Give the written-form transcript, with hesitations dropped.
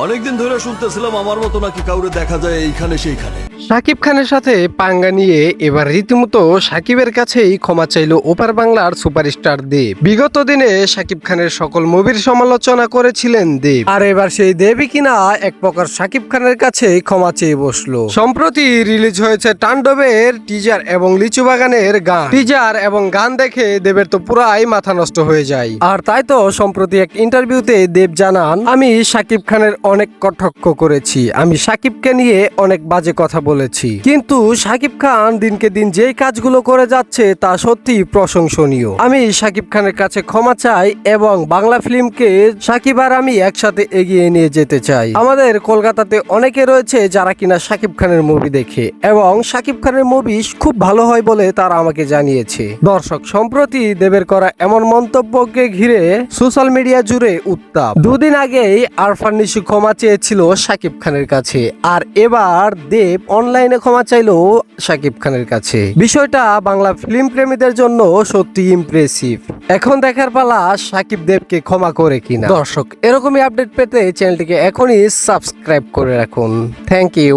অনেকদিন ধরে শুনতেছিলাম আমার মতো নাকি কাউরে দেখা যায় এইখানে সেইখানে। শাকিব খানের সাথে পাঙ্গা নিয়ে এবার রীতিমতো শাকিবের কাছেই ক্ষমা চাইল ওপার বাংলার সুপারস্টার দেব। বিগত দিনে শাকিব খানের সকল মুভির সমালোচনা করেছিলেন দেব, আর এবার সেই দেবই কিনা এক প্রকার শাকিব খানের কাছে ক্ষমা চেয়ে বসলো। সম্প্রতি রিলিজ হয়েছে তাণ্ডবের টিজার এবং লিচু বাগানের গান। টিজার এবং গান দেখে দেবের তো পুরাই মাথা নষ্ট হয়ে যায়। আর তাই তো সম্প্রতি এক ইন্টারভিউতে দেব জানান, আমি শাকিব খানের অনেক কটাক্ষ করেছি, আমি শাকিবকে নিয়ে অনেক বাজে কথা বলেছি, কিন্তু শাকিব খান দিনকে দিন যেই কাজগুলো করে যাচ্ছে তা সত্যি প্রশংসনীয়। আমি শাকিব খানের কাছে ক্ষমা চাই এবং বাংলা ফিল্মকে শাকিব আর আমি একসাথে এগিয়ে নিয়ে যেতে চাই। আমাদের কলকাতাতে অনেকে রয়েছে যারা কিনা শাকিব খানের মুভি দেখে এবং শাকিব খানের মুভি খুব ভালো হয় বলে তারা আমাকে জানিয়েছে। দর্শক, সম্প্রতি দেবের করা এমন মন্তব্যকে ঘিরে সোশ্যাল মিডিয়া জুড়ে উত্তাপ। দুদিন আগেই আরফান নিশু ক্ষমা চেয়েছিল শাকিব খানের কাছে, আর এবার দেব অনলাইনে ক্ষমা চাইলো শাকিব খানের কাছে। বিষয়টা বাংলা ফিল্ম প্রেমীদের জন্য সত্যি ইমপ্রেসিভ। এখন দেখার পালা শাকিব দেবকে ক্ষমা করে কিনা। দর্শক, এরকমই আপডেট পেতে চ্যানেলটিকে এখনই সাবস্ক্রাইব করে রাখুন। Thank you.